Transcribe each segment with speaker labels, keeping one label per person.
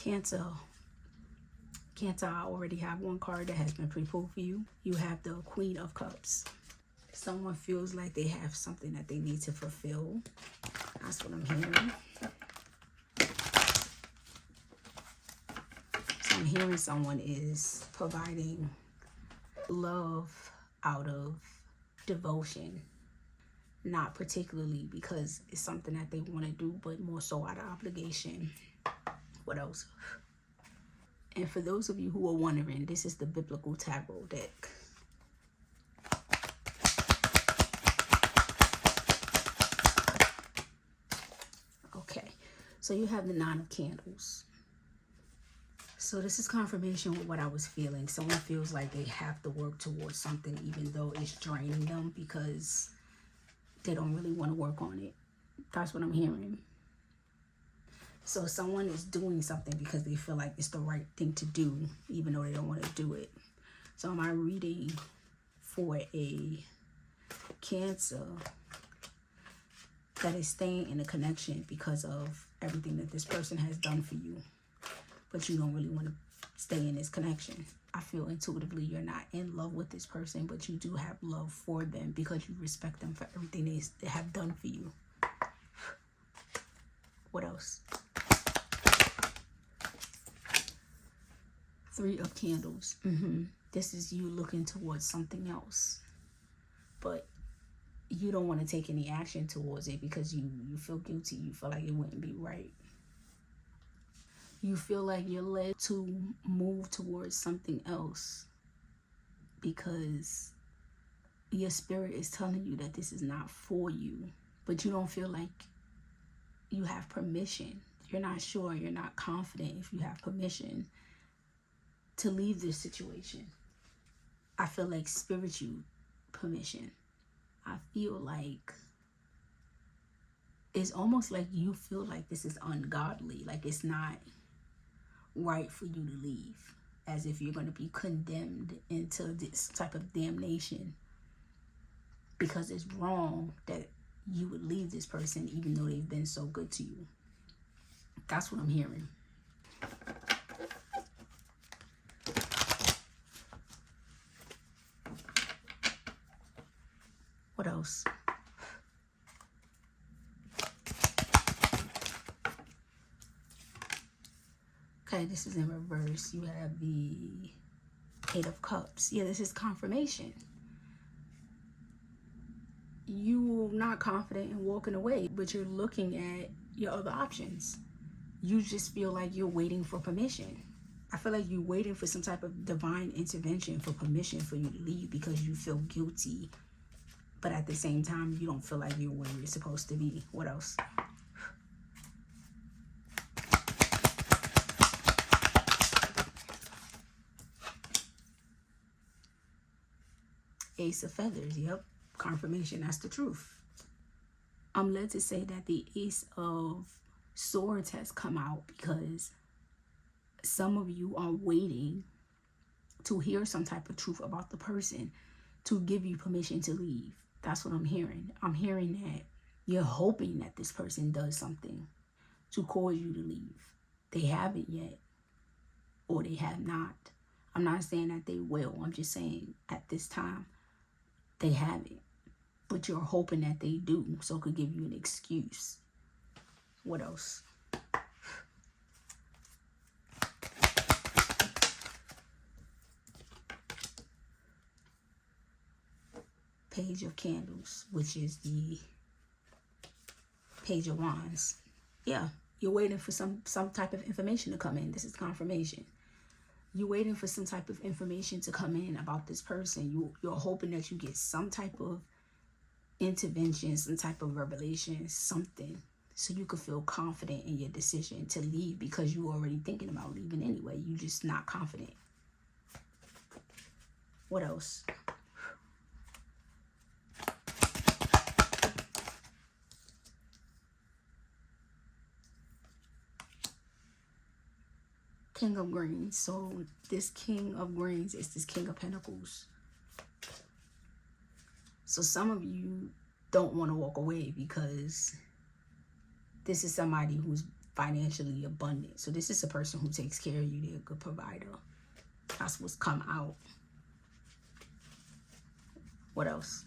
Speaker 1: Cancer. Cancer, I already have one card that has been pre-pulled for you. You have the Queen of Cups. Someone feels like they have something that they need to fulfill. That's what I'm hearing. So I'm hearing someone is providing love out of devotion. Not particularly because it's something that they want to do, but more so out of obligation. What else? And for those of you who are wondering, this is the Biblical Tarot deck. Okay, so you have the Nine of Candles. So this is confirmation with what I was feeling. Someone feels like they have to work towards something even though it's draining them because they don't really want to work on it. That's what I'm hearing. So someone is doing something because they feel like it's the right thing to do, even though they don't want to do it. So am I reading for a Cancer that is staying in a connection because of everything that this person has done for you, but you don't really want to stay in this connection? I feel intuitively you're not in love with this person, but you do have love for them because you respect them for everything they have done for you. What else? Three of Candles. This is you looking towards something else, but you don't want to take any action towards it because you feel guilty. You feel like it wouldn't be right. You feel like you're led to move towards something else because your spirit is telling you that this is not for you, but you don't feel like you have permission. You're not sure, you're not confident if you have permission to leave this situation. I feel like spiritual permission. I feel like it's almost like you feel like this is ungodly, like it's not right for you to leave, as if you're going to be condemned into this type of damnation because it's wrong that you would leave this person even though they've been so good to you. That's what I'm hearing. What else? Okay, this is in reverse. You have the Eight of Cups. Yeah, this is confirmation. You're not confident in walking away, but you're looking at your other options. You just feel like you're waiting for permission. I feel like you're waiting for some type of divine intervention for permission for you to leave because you feel guilty. But at the same time, you don't feel like you're where you're supposed to be. What else? Ace of Feathers. Yep. Confirmation. That's the truth. I'm led to say that the Ace of Swords has come out because some of you are waiting to hear some type of truth about the person to give you permission to leave. That's what I'm hearing. I'm hearing that you're hoping that this person does something to cause you to leave. They haven't yet, or they have not. I'm not saying that they will. I'm just saying at this time, they haven't. But you're hoping that they do, so it could give you an excuse. What else? Page of Candles, which is the Page of Wands. Yeah, you're waiting for some type of information to come in. This is confirmation. You're waiting for some type of information to come in about this person. You're hoping that you get some type of intervention, some type of revelation, something, so you could feel confident in your decision to leave because you're already thinking about leaving anyway. You're just not confident. What else? King of Greens. So this King of Greens is this King of Pentacles. So some of you don't want to walk away because this is somebody who's financially abundant. So this is a person who takes care of you. They're a good provider. That's what's come out. What else?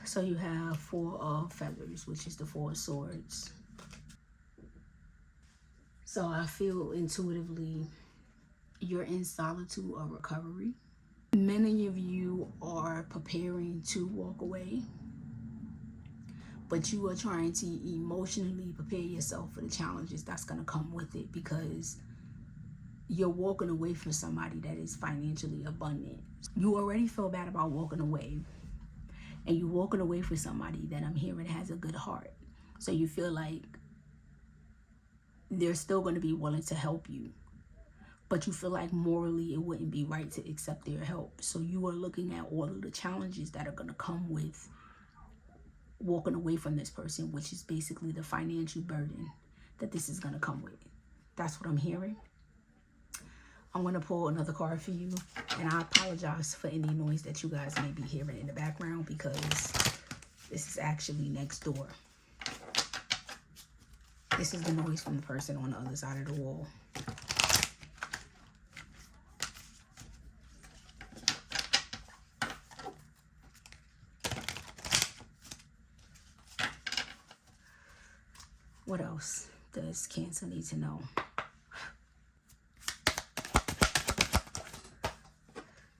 Speaker 1: So you have 4 of feathers, which is the 4 of swords. So I feel intuitively you're in solitude or recovery. Many of you are preparing to walk away, but you are trying to emotionally prepare yourself for the challenges that's going to come with it, because you're walking away from somebody that is financially abundant. You already feel bad about walking away, and you're walking away from somebody that I'm hearing has a good heart. So you feel like they're still going to be willing to help you, but you feel like morally it wouldn't be right to accept their help. So you are looking at all of the challenges that are going to come with walking away from this person, which is basically the financial burden that this is going to come with. That's what I'm hearing. I'm going to pull another card for you, and I apologize for any noise that you guys may be hearing in the background, because this is actually next door. This is the noise from the person on the other side of the wall. What else does Cancer need to know?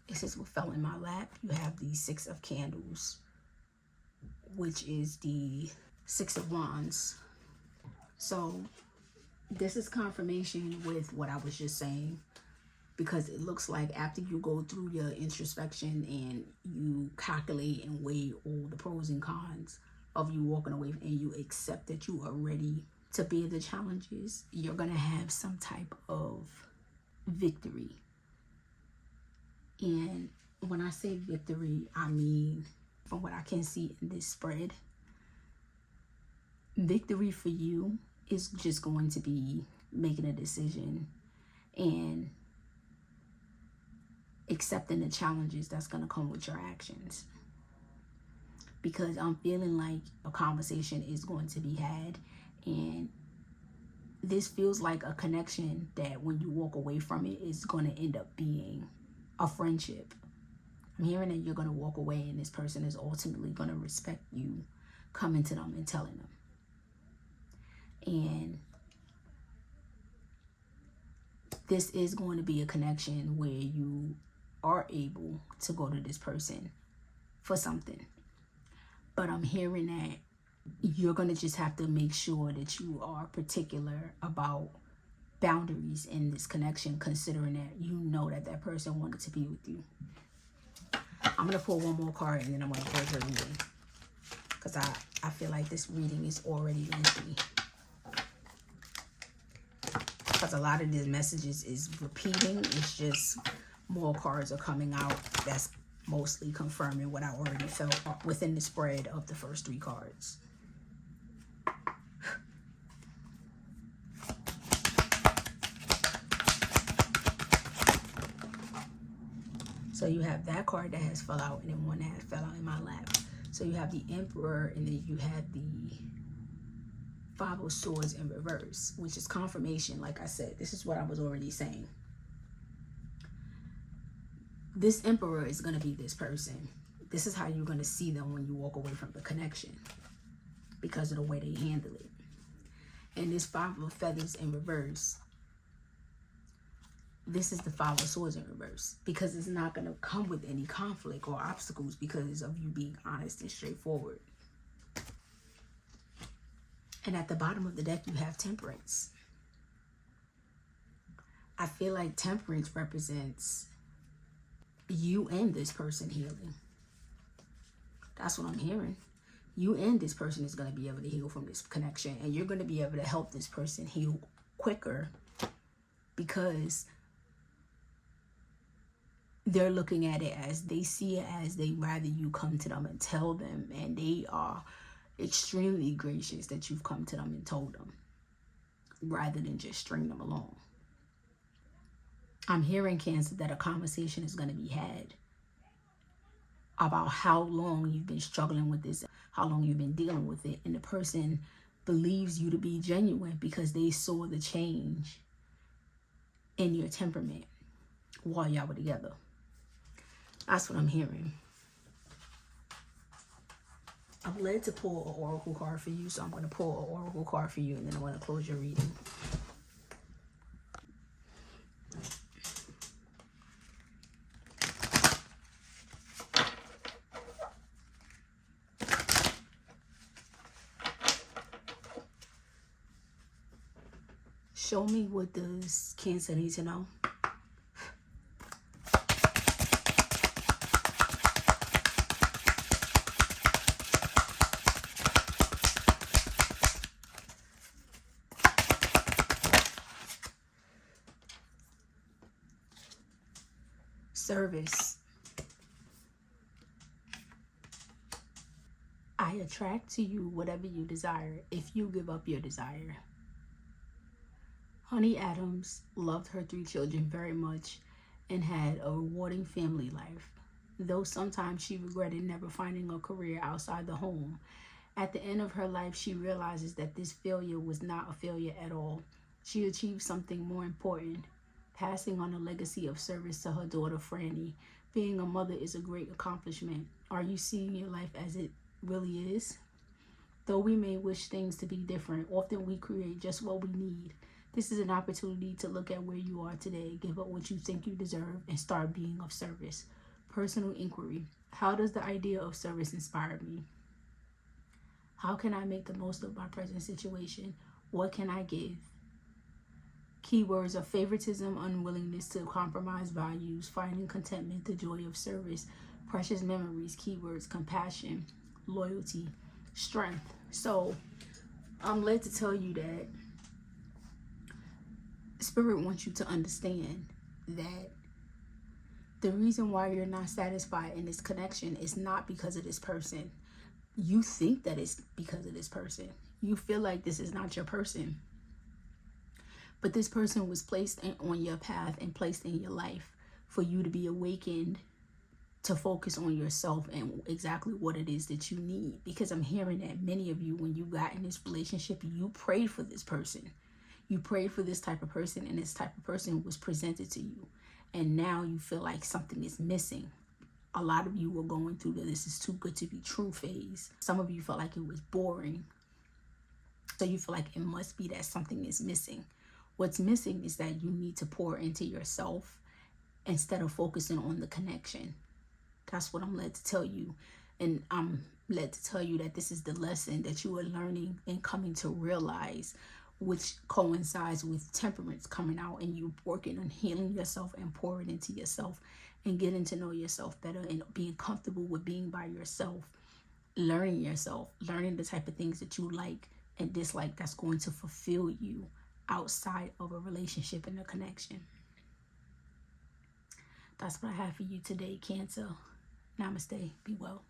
Speaker 1: This is what fell in my lap. You have the 6 of Candles, which is the 6 of Wands. So this is confirmation with what I was just saying, because it looks like after you go through your introspection and you calculate and weigh all the pros and cons of you walking away, and you accept that you are ready to bear the challenges, you're going to have some type of victory. And when I say victory, I mean, from what I can see in this spread, victory for you is just going to be making a decision and accepting the challenges that's going to come with your actions. Because I'm feeling like a conversation is going to be had, and this feels like a connection that when you walk away from it is going to end up being a friendship. I'm hearing that you're going to walk away, and this person is ultimately going to respect you coming to them and telling them. And this is going to be a connection where you are able to go to this person for something. But I'm hearing that you're going to just have to make sure that you are particular about boundaries in this connection, considering that you know that that person wanted to be with you. I'm going to pull one more card, and then I'm going to close her reading, because I feel like this reading is already lengthy. Because a lot of these messages is repeating. It's just more cards are coming out that's mostly confirming what I already felt within the spread of the first 3 cards. So you have that card that has fell out, and then one that has fell out in my lap. So you have the Emperor, and then you have the 5 of Swords in reverse, which is confirmation. Like I said, this is what I was already saying. This Emperor is going to be this person. This is how you're going to see them when you walk away from the connection, because of the way they handle it. And this 5 of Feathers in reverse, this is the 5 of Swords in reverse, because it's not going to come with any conflict or obstacles because of you being honest and straightforward. And at the bottom of the deck, you have Temperance. I feel like Temperance represents you and this person healing. That's what I'm hearing. You and this person is going to be able to heal from this connection, and you're going to be able to help this person heal quicker, because they're looking at it as, they see it as they rather you come to them and tell them, and they are extremely gracious that you've come to them and told them, rather than just string them along. I'm hearing, Cancer, that a conversation is going to be had about how long you've been struggling with this, how long you've been dealing with it. And the person believes you to be genuine because they saw the change in your temperament while y'all were together. That's what I'm hearing. I'm led to pull an oracle card for you, so I'm going to pull an oracle card for you, and then I'm going to close your reading. Show me, what does Cancer need to know? Service. I attract to you whatever you desire if you give up your desire. Honey Adams loved her 3 children very much and had a rewarding family life, though sometimes she regretted never finding a career outside the home. At the end of her life, she realizes that this failure was not a failure at all. She achieved something more important, passing on a legacy of service to her daughter Franny. Being a mother is a great accomplishment. Are you seeing your life as it really is? Though we may wish things to be different, often we create just what we need. This is an opportunity to look at where you are today, give up what you think you deserve, and start being of service. Personal inquiry. How does the idea of service inspire me? How can I make the most of my present situation? What can I give? Keywords are favoritism, unwillingness to compromise values, finding contentment, the joy of service, precious memories. Keywords: compassion, loyalty, strength. So I'm led to tell you that Spirit wants you to understand that the reason why you're not satisfied in this connection is not because of this person. You think that it's because of this person. You feel like this is not your person. But this person was placed on your path and placed in your life for you to be awakened to focus on yourself and exactly what it is that you need. Because I'm hearing that many of you, when you got in this relationship, you prayed for this person. You prayed for this type of person, and this type of person was presented to you. And now you feel like something is missing. A lot of you were going through the "this is too good to be true" phase. Some of you felt like it was boring. So you feel like it must be that something is missing. What's missing is that you need to pour into yourself instead of focusing on the connection. That's what I'm led to tell you. And I'm led to tell you that this is the lesson that you are learning and coming to realize, which coincides with temperance coming out and you working on healing yourself and pouring into yourself and getting to know yourself better and being comfortable with being by yourself, learning yourself, learning the type of things that you like and dislike that's going to fulfill you outside of a relationship and a connection. That's what I have for you today, Cancer. Namaste. Be well.